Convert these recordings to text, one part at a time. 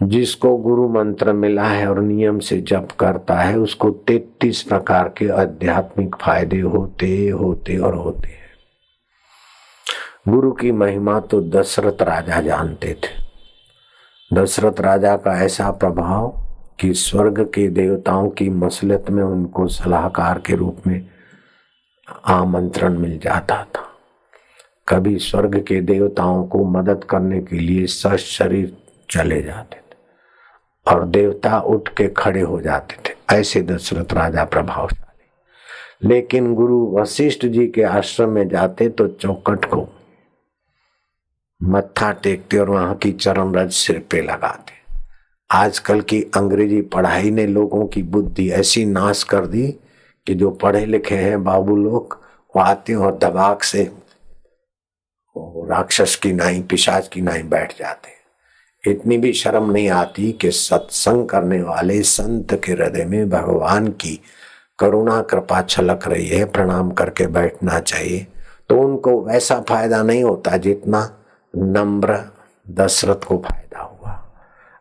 जिसको गुरु मंत्र मिला है और नियम से जप करता है उसको 33 प्रकार के आध्यात्मिक फायदे होते होते और होते हैं। गुरु की महिमा तो दशरथ राजा जानते थे। दशरथ राजा का ऐसा प्रभाव कि स्वर्ग के देवताओं की मसलत में उनको सलाहकार के रूप में आमंत्रण मिल जाता था। कभी स्वर्ग के देवताओं को मदद करने के लिए सशरीर चले जाते थे और देवता उठ के खड़े हो जाते थे। ऐसे दशरथ राजा प्रभावशाली। लेकिन गुरु वशिष्ठ जी के आश्रम में जाते तो चौखट को मत्था टेकते और वहां की चरण रज सिर पे लगाते। आजकल की अंग्रेजी पढ़ाई ने लोगों की बुद्धि ऐसी नाश कर दी कि जो पढ़े लिखे हैं बाबू लोग वो आते और दबाक से राक्षस की नाई पिशाच की नाई बैठ जाते। इतनी भी शर्म नहीं आती कि सत्संग करने वाले संत के हृदय में भगवान की करुणा कृपा छलक रही है, प्रणाम करके बैठना चाहिए। तो उनको वैसा फायदा नहीं होता जितना नम्र दशरथ को फायदा हुआ।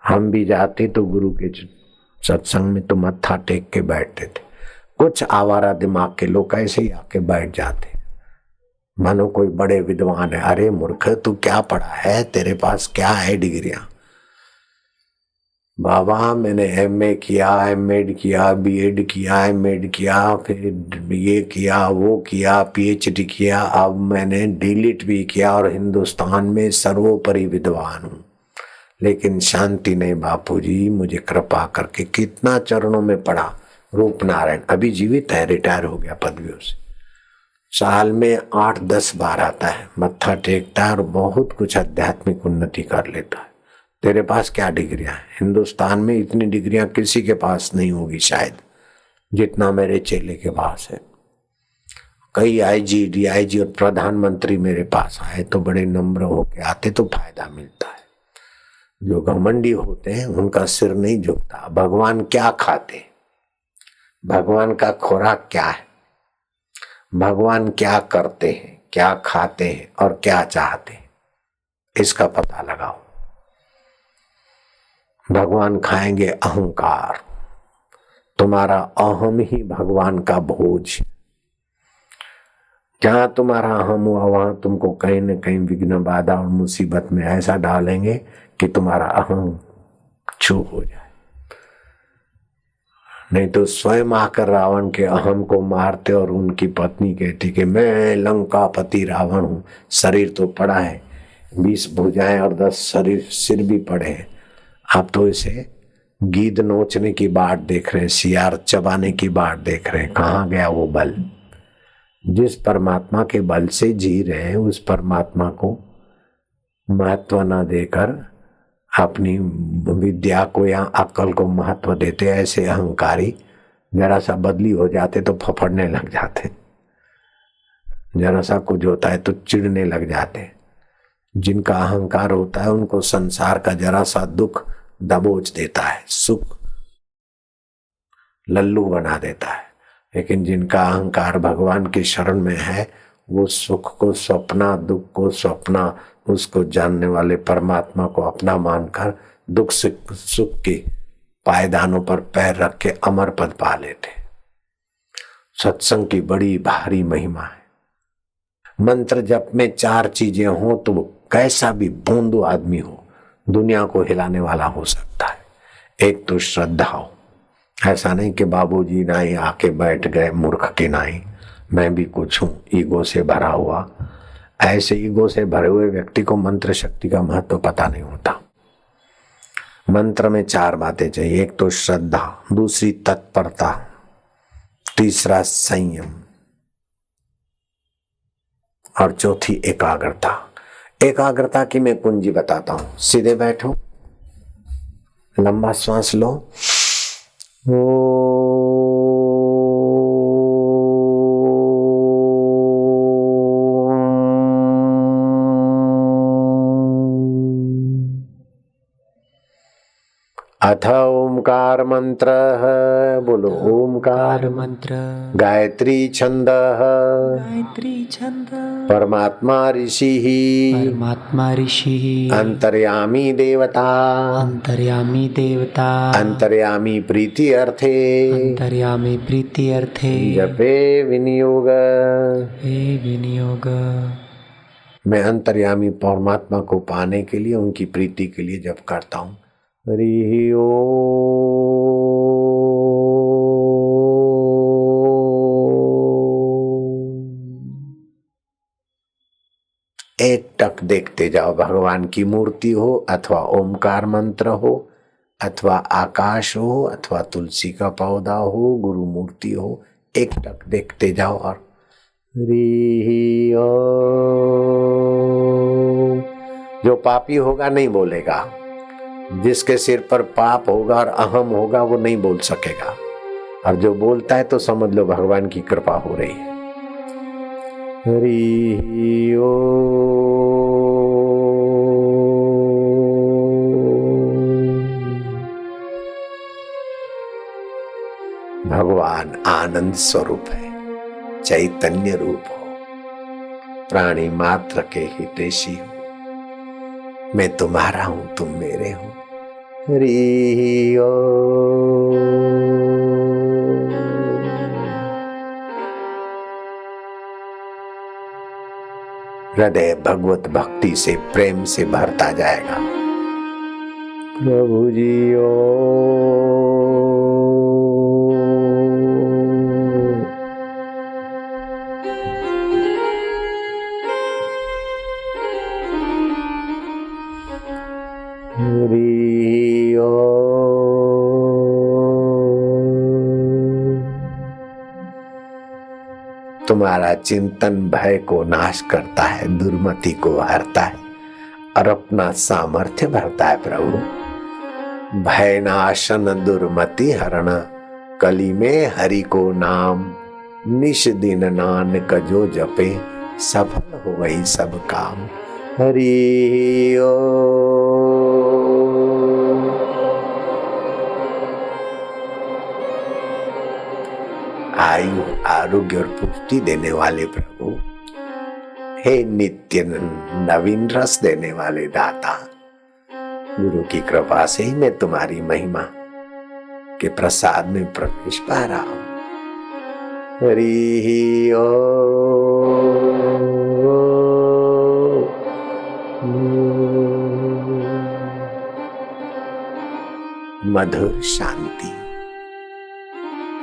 हम भी जाते तो गुरु के सत्संग में तो मत्था टेक के बैठते थे। कुछ आवारा दिमाग के लोग ऐसे ही आके बैठ जाते मानो कोई बड़े विद्वान है। अरे मूर्ख, तू क्या पढ़ा है, तेरे पास क्या है डिग्रियां? बाबा मैंने एमए किया, एमएड किया, बीएड किया, एमएड किया, फिर ये किया, वो किया, पीएचडी किया, अब मैंने डीलिट भी किया और हिंदुस्तान में सर्वोपरि विद्वान हूँ। लेकिन शांति नहीं बापूजी, मुझे कृपा करके। कितना चरणों में पढ़ा। रूप नारायण अभी जीवित है, रिटायर हो गया पदवियों से। साल में 8-10 बार आता है, मत्था टेकता है और बहुत कुछ आध्यात्मिक उन्नति कर लेता है। तेरे पास क्या डिग्रियां हैं? हिंदुस्तान में इतनी डिग्रियां किसी के पास नहीं होगी शायद जितना मेरे चेले के पास है। कई आईजी, डीआईजी और प्रधानमंत्री मेरे पास आए तो बड़े नम्र होके आते तो फायदा मिलता है। जो घमंडी होते हैं उनका सिर नहीं झुकता। भगवान क्या खाते, भगवान का खुराक क्या है, भगवान क्या करते हैं, क्या खाते हैं और क्या चाहते हैं, इसका पता लगाओ। भगवान खाएंगे अहंकार। तुम्हारा अहम ही भगवान का भोज। जहां तुम्हारा अहम हुआ वहां तुमको कहीं न कहीं विघ्न बाधा और मुसीबत में ऐसा डालेंगे कि तुम्हारा अहम छू हो जाए। नहीं तो स्वयं आकर रावण के अहम को मारते और उनकी पत्नी कहती कि मैं लंकापति रावण हूं। शरीर तो पड़ा है, 20 भुजाएं और 10 शरीर सिर भी पड़े हैं। आप तो इसे गीद नोचने की बाट देख रहे हैं, सियार चबाने की बाट देख रहे हैं। कहाँ गया वो बल? जिस परमात्मा के बल से जी रहे हैं उस परमात्मा को महत्व न देकर अपनी विद्या को या अक्ल को महत्व देते। ऐसे अहंकारी जरा सा बदली हो जाते तो फफड़ने लग जाते, जरा सा कुछ होता है तो चिढ़ने लग जाते। जिनका अहंकार होता है उनको संसार का जरा सा दुख दबोच देता है, सुख लल्लू बना देता है। लेकिन जिनका अहंकार भगवान की शरण में है वो सुख को सपना, दुख को सपना, उसको जानने वाले परमात्मा को अपना मानकर दुख सुख के पायदानों पर पैर रख के अमर पद पा लेते। सत्संग की बड़ी भारी महिमा है। मंत्र जप में 4 चीजें हो तो वो कैसा भी बोंदू आदमी हो दुनिया को हिलाने वाला हो सकता है। एक तो श्रद्धा हो। ऐसा नहीं कि बाबूजी नाई आके बैठ गए मूर्ख के नाई, मैं भी कुछ हूं, ईगो से भरा हुआ। ऐसे ईगो से भरे हुए व्यक्ति को मंत्र शक्ति का महत्व पता नहीं होता। मंत्र में 4 बातें चाहिए। एक तो श्रद्धा, दूसरी तत्परता, तीसरा संयम और चौथी एकाग्रता। एकाग्रता की मैं कुंजी बताता हूं। सीधे बैठो, लंबा श्वास लो, अथ ओमकार मंत्र, बोलो ओमकार मंत्र, गायत्री छंद, गायत्री छंद, परमात्मा ऋषि, परमात्मा ऋषि, अंतर्यामी देवता, अंतर्यामी देवता, अंतर्यामी प्रीति अर्थे, अंतर्यामी प्रीति अर्थे, जपे विनियोग। हे विनियोग। मैं अंतर्यामी परमात्मा को पाने के लिए, उनकी प्रीति के लिए जप करता हूँ। हरि ओम। एक टक देखते जाओ, भगवान की मूर्ति हो अथवा ओमकार मंत्र हो अथवा आकाश हो अथवा तुलसी का पौधा हो, गुरु मूर्ति हो, एक टक देखते जाओ और हरि ओम। जो पापी होगा नहीं बोलेगा, जिसके सिर पर पाप होगा और अहम होगा वो नहीं बोल सकेगा, और जो बोलता है तो समझ लो भगवान की कृपा हो रही है। हरि ओम। भगवान आनंद स्वरूप है, चैतन्य रूप हो, प्राणी मात्र के हितैषी हो। मैं तुम्हारा हूं, तुम मेरे हो। हरि ओम। हृदय भगवत भक्ति से, प्रेम से भरता जाएगा। प्रभु जी ओम। हरि ओम। तुम्हारा चिंतन भय को नाश करता है, दुर्मति को हरता है और अपना सामर्थ्य भरता है। प्रभु भय नाशन दुर्मति हरण, कली में हरि को नाम, निश दिन नानक जो जपे, सफल हो वही सब काम। हरि ओम। आयु आरोग्य और पुष्टि देने वाले प्रभु, हे नित्य नवीन रस देने वाले दाता, गुरु की कृपा से ही मैं तुम्हारी महिमा के प्रसाद में प्रवेश पा रहा हूं। हरि ओम। मधुर शांति,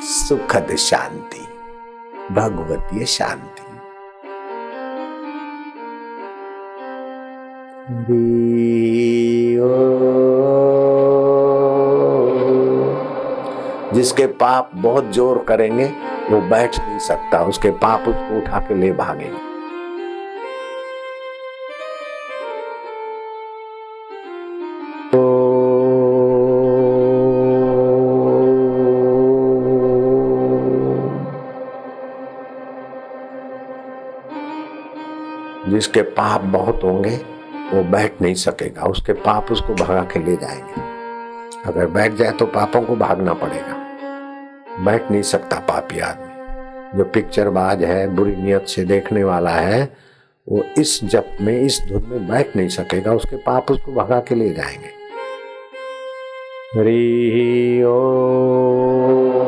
सुखद शांति, भगवतीय शांति। हरि ओम। जिसके पाप बहुत जोर करेंगे वो बैठ नहीं सकता, उसके पाप उसको उठा के ले भागेंगे। जिसके पाप बहुत होंगे वो बैठ नहीं सकेगा, उसके पाप उसको भगा के ले जाएंगे। अगर बैठ जाए तो पापों को भागना पड़ेगा, बैठ नहीं सकता पापी आदमी। जो पिक्चरबाज है, बुरी नियत से देखने वाला है, वो इस जप में, इस धुन में बैठ नहीं सकेगा, उसके पाप उसको भगा के ले जाएंगे। हरि ओम।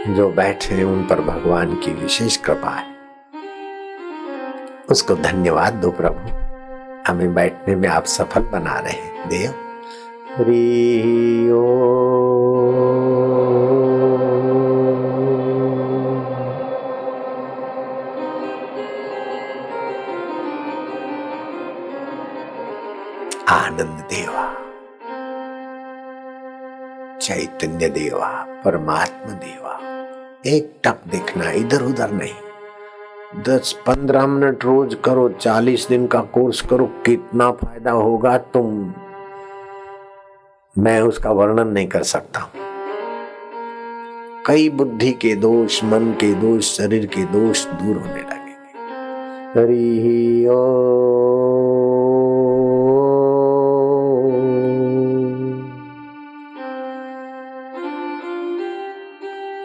जो बैठे उन पर भगवान की विशेष कृपा है, उसको धन्यवाद दो प्रभु, हमें बैठने में आप सफल बना रहे हैं देव। हरि ओम। आनंद देवा, चैतन्य देवा, परमात्मा देवा, एक टक देखना, इधर उधर नहीं। 10-15 मिनट रोज करो, 40 दिन का कोर्स करो, कितना फायदा होगा मैं उसका वर्णन नहीं कर सकता। कई बुद्धि के दोष, मन के दोष, शरीर के दोष दूर होने लगे। हरि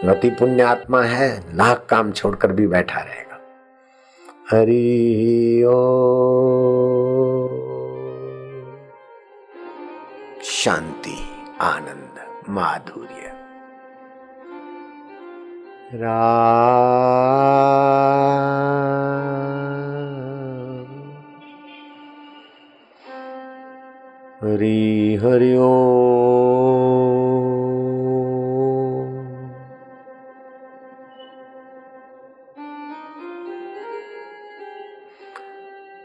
अति पुण्य आत्मा है, लाख काम छोड़कर भी बैठा रहेगा। हरि शांति, आनंद, माधुर्य। हरि हरि ओम।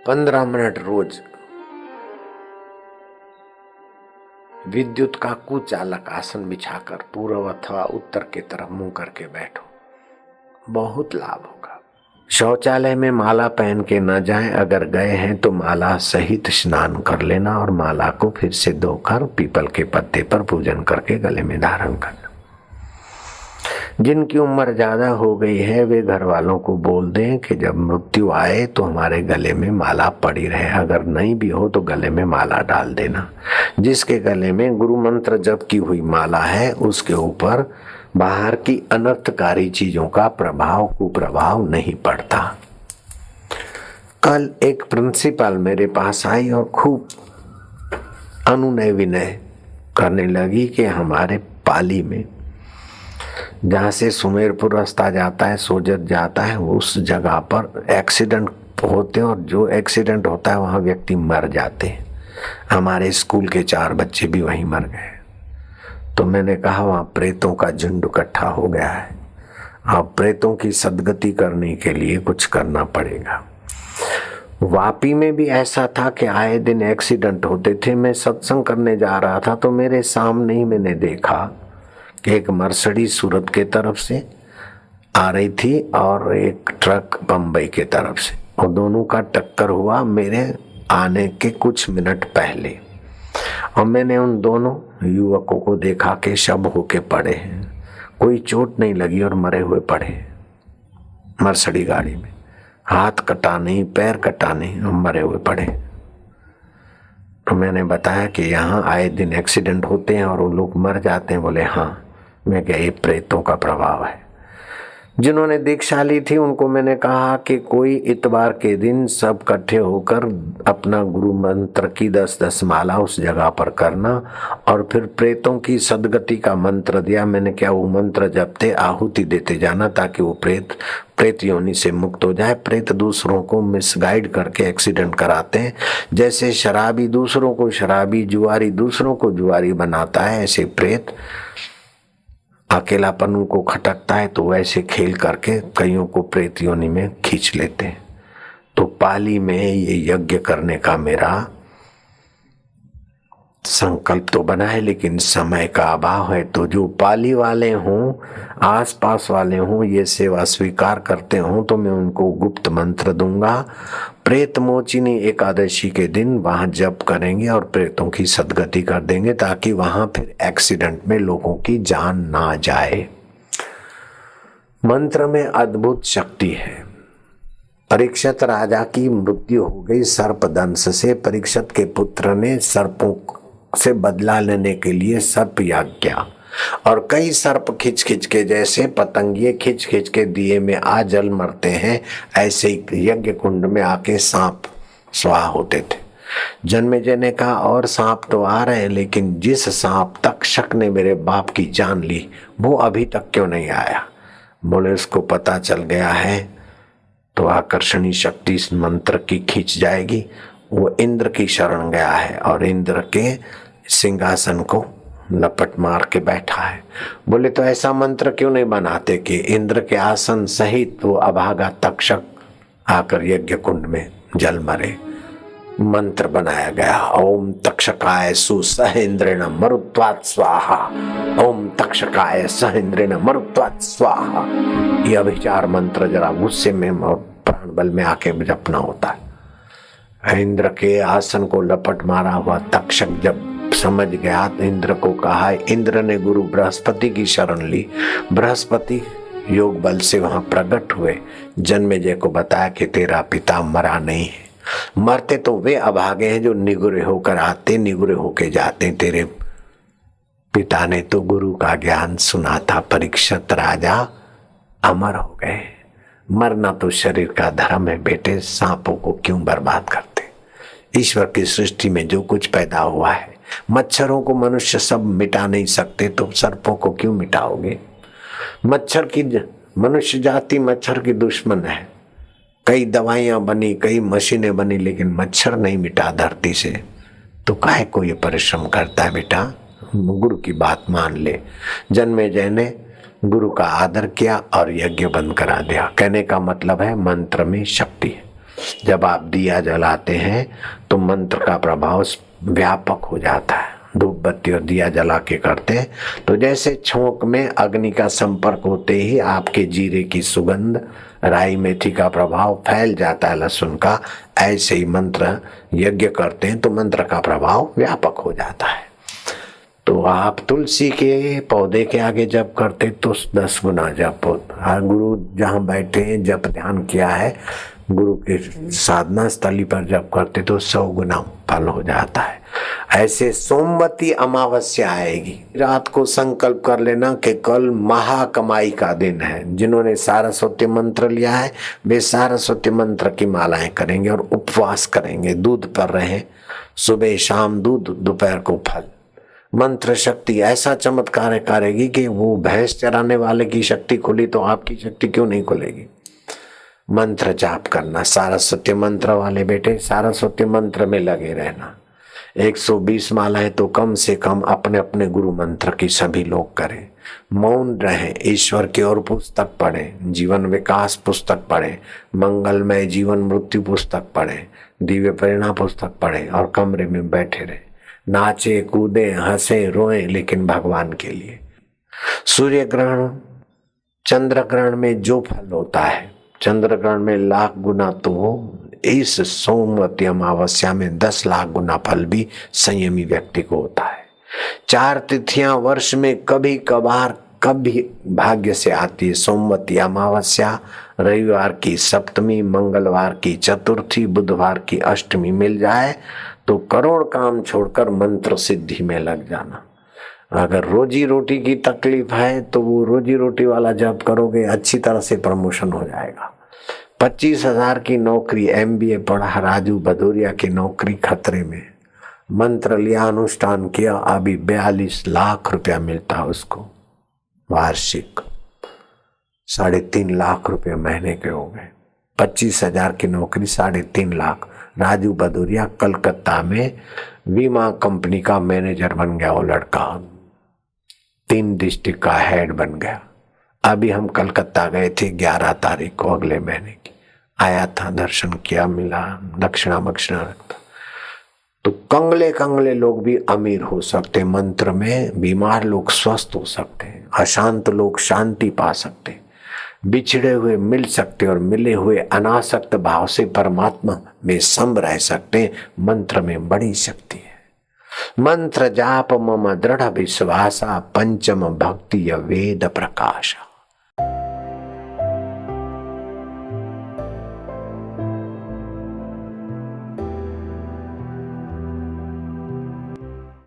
15 मिनट रोज विद्युत का कुचालक आसन बिछाकर पूर्व अथवा उत्तर की तरफ मुंह करके बैठो, बहुत लाभ होगा। शौचालय में माला पहन के न जाएं, अगर गए हैं तो माला सहित स्नान कर लेना और माला को फिर से धोकर पीपल के पत्ते पर पूजन करके गले में धारण करना। जिनकी उम्र ज्यादा हो गई है वे घर वालों को बोल दें कि जब मृत्यु आए तो हमारे गले में माला पड़ी रहे, अगर नहीं भी हो तो गले में माला डाल देना। जिसके गले में गुरु मंत्र जप की हुई माला है उसके ऊपर बाहर की अनर्थकारी चीजों का प्रभाव कुप्रभाव नहीं पड़ता। कल एक प्रिंसिपल मेरे पास आई और खूब अनुनय विनय करने लगी कि हमारे पाली में जहाँ से सुमेरपुर रास्ता जाता है, सोजत जाता है, उस जगह पर एक्सीडेंट होते हैं और जो एक्सीडेंट होता है वहाँ व्यक्ति मर जाते हैं। हमारे स्कूल के 4 बच्चे भी वहीं मर गए। तो मैंने कहा वहाँ प्रेतों का झुंड इकट्ठा हो गया है, अब प्रेतों की सदगति करने के लिए कुछ करना पड़ेगा। वापी में भी ऐसा था कि आए दिन एक्सीडेंट होते थे। मैं सत्संग करने जा रहा था तो मेरे सामने ही मैंने देखा कि एक मर्सिडीज सूरत के तरफ से आ रही थी और एक ट्रक बम्बई के तरफ से, और दोनों का टक्कर हुआ मेरे आने के कुछ मिनट पहले। और मैंने उन दोनों युवकों को देखा कि शव होके पड़े हैं, कोई चोट नहीं लगी और मरे हुए पड़े मर्सिडीज गाड़ी में, हाथ कटा नहीं, पैर कटा नहीं, मरे हुए पड़े। तो मैंने बताया कि यहाँ आए दिन एक्सीडेंट होते हैं और वो लोग मर जाते हैं। बोले हाँ। मैं क्या, ये प्रेतों का प्रभाव है। जिन्होंने दीक्षा ली थी उनको मैंने कहा कि कोई इतवार के दिन सब इकट्ठे होकर अपना गुरु मंत्र की 10-10 माला उस जगह पर करना और फिर प्रेतों की सदगति का मंत्र दिया। मैंने क्या, वो मंत्र जपते आहुति देते जाना ताकि वो प्रेत योनि से मुक्त हो जाए। प्रेत दूसरों को मिसगाइड करके एक्सीडेंट कराते हैं। जैसे शराबी दूसरों को शराबी, जुआरी दूसरों को जुआरी बनाता है, ऐसे प्रेत अकेलापन को खटकता है तो वैसे खेल करके कईयों को प्रेत योनि में खींच लेते हैं। तो पाली में ये यज्ञ करने का मेरा संकल्प तो बना है, लेकिन समय का अभाव है। तो जो पाली वाले हों, आसपास वाले हों, ये सेवा स्वीकार करते हों तो मैं उनको गुप्त मंत्र दूंगा। प्रेत मोचिनी एकादशी के दिन वहां जप करेंगे और प्रेतों की सदगति कर देंगे ताकि वहां फिर एक्सीडेंट में लोगों की जान ना जाए। मंत्र में अद्भुत शक्ति है। परीक्षित राजा की मृत्यु हो गई सर्पदंश से। परीक्षित के पुत्र ने सर्पों से बदला लेने के लिए सर्प याग किया और कई सर्प खिंच खिंच के, जैसे पतंगिए खिंच खिंच के दिए में आ जल मरते हैं, ऐसे ही यज्ञ कुंड में आके सांप स्वाहा होते थे। जन्मेजय ने कहा और सांप तो आ रहे हैं, लेकिन जिस सांप तक्षक ने मेरे बाप की जान ली वो अभी तक क्यों नहीं आया? बोले उसको पता चल गया है तो आकर्षणी शक्ति इस मंत्र की खींच जाएगी। वो इंद्र की शरण गया है और इंद्र के सिंहासन को लपट मार के बैठा है। बोले तो ऐसा मंत्र क्यों नहीं बनाते कि इंद्र के आसन सहित वो अभागा तक्षक आकर यज्ञ कुंड में जल मरे। मंत्र बनाया गया, ओम तक्षकाय सुसह इंद्रेण मरुत्वात् स्वाहा, ओम तक्षकाय सह इंद्रेण मरुत्वात् स्वाहा। ये अभिचार मंत्र जरा गुस्से में और प्राण बल में आके जपना होता है। इंद्र के आसन को लपट मारा हुआ तक्षक जब समझ गया तो इंद्र को कहा, इंद्र ने गुरु बृहस्पति की शरण ली। बृहस्पति योग बल से वहां प्रकट हुए, जन्मेजय को बताया कि तेरा पिता मरा नहीं है। मरते तो वे अभागे हैं जो निगुरे होकर आते, निगुरे होके जाते। तेरे पिता ने तो गुरु का ज्ञान सुना था, परीक्षित राजा अमर हो गए। मरना तो शरीर का धर्म है बेटे, सांपों को क्यों बर्बाद करते। ईश्वर की सृष्टि में जो कुछ पैदा हुआ है, मच्छरों को मनुष्य सब मिटा नहीं सकते, तो सर्पों को क्यों मिटाओगे। मच्छर की मनुष्य जाति मच्छर की दुश्मन है। कई दवाइयां बनी, कई मशीनें बनी, लेकिन मच्छर नहीं मिटा धरती से, तो काहे को ये परिश्रम करता है बेटा। गुरु की बात मान ले। जन्मेजय ने गुरु का आदर किया और यज्ञ बंद करा दिया। कहने का मतलब है मंत्र में शक्ति है। जब आप दिया जलाते हैं तो मंत्र का प्रभाव व्यापक हो जाता है। धूप बत्ती और दिया जला के करते हैं तो जैसे छोंक में अग्नि का संपर्क होते ही आपके जीरे की सुगंध, राई मेथी का प्रभाव फैल जाता है, लहसुन का, ऐसे ही मंत्र यज्ञ करते हैं तो मंत्र का प्रभाव व्यापक हो जाता है। तो आप तुलसी के पौधे के आगे जप करते तो 10 गुना जप होता। गुरु जहाँ बैठे हैं जप ध्यान किया है, गुरु के साधना स्थली पर जप करते तो 100 गुना फल हो जाता है। ऐसे सोमवती अमावस्या आएगी, रात को संकल्प कर लेना कि कल महाकमाई का दिन है। जिन्होंने सारस्वती मंत्र लिया है वे सारस्वती मंत्र की मालाएं करेंगे और उपवास करेंगे। दूध पर रहें, सुबह शाम दूध, दोपहर को फल। मंत्र शक्ति ऐसा चमत्कार करेगी कि वो भैंस चराने वाले की शक्ति खुली तो आपकी शक्ति क्यों नहीं खुलेगी। मंत्र जाप करना, सारस्वती मंत्र वाले बेटे सारस्वती मंत्र में लगे रहना। 120 मालाएं तो कम से कम अपने अपने गुरु मंत्र की सभी लोग करें। मौन रहें, ईश्वर की ओर पुस्तक पढ़ें, जीवन विकास पुस्तक पढ़ें, मंगलमय जीवन मृत्यु पुस्तक पढ़ें, दिव्य प्रेरणा पुस्तक पढ़ें और कमरे में बैठे रहें। नाचे कूदे हंसे रोए लेकिन भगवान के लिए। सूर्य ग्रहण चंद्र ग्रहण में जो फल होता है, चंद्र ग्रहण में 1,00,000 गुना तो इस सोमवती अमावस्या में 10 लाख गुना फल भी संयमी व्यक्ति को होता है। 4 तिथियां वर्ष में कभी कभार कभी भाग्य से आती है। सोमवती अमावस्या, रविवार की सप्तमी, मंगलवार की चतुर्थी, बुधवार की अष्टमी मिल जाए तो करोड़ काम छोड़कर मंत्र सिद्धि में लग जाना। अगर रोजी रोटी की तकलीफ है तो वो रोजी रोटी वाला जब करोगे अच्छी तरह से प्रमोशन हो जाएगा। 25,000 की नौकरी, MBA पढ़ा राजू भदौरिया की नौकरी खतरे में। मंत्र लिया, अनुष्ठान किया, अभी 42 लाख रुपया मिलता उसको वार्षिक। 3.5 लाख रुपये महीने के हो गए। 25,000 की नौकरी, 3.5 लाख। राजू भदौरिया कलकत्ता में बीमा कंपनी का मैनेजर बन गया। वो लड़का 3 डिस्ट्रिक्ट का हेड बन गया। अभी हम कलकत्ता गए थे 11 तारीख को अगले महीने की। आया था, दर्शन किया, मिला, दक्षिणा बक्षिणा रखता। तो कंगले कंगले लोग भी अमीर हो सकते, मंत्र में बीमार लोग स्वस्थ हो सकते, अशांत लोग शांति पा सकते, बिछड़े हुए मिल सकते और मिले हुए अनासक्त भाव से परमात्मा में सम रह सकते। मंत्र में बड़ी शक्ति है। मंत्र जाप मम दृढ़ विश्वासा, पंचम भक्ति वेद प्रकाशा।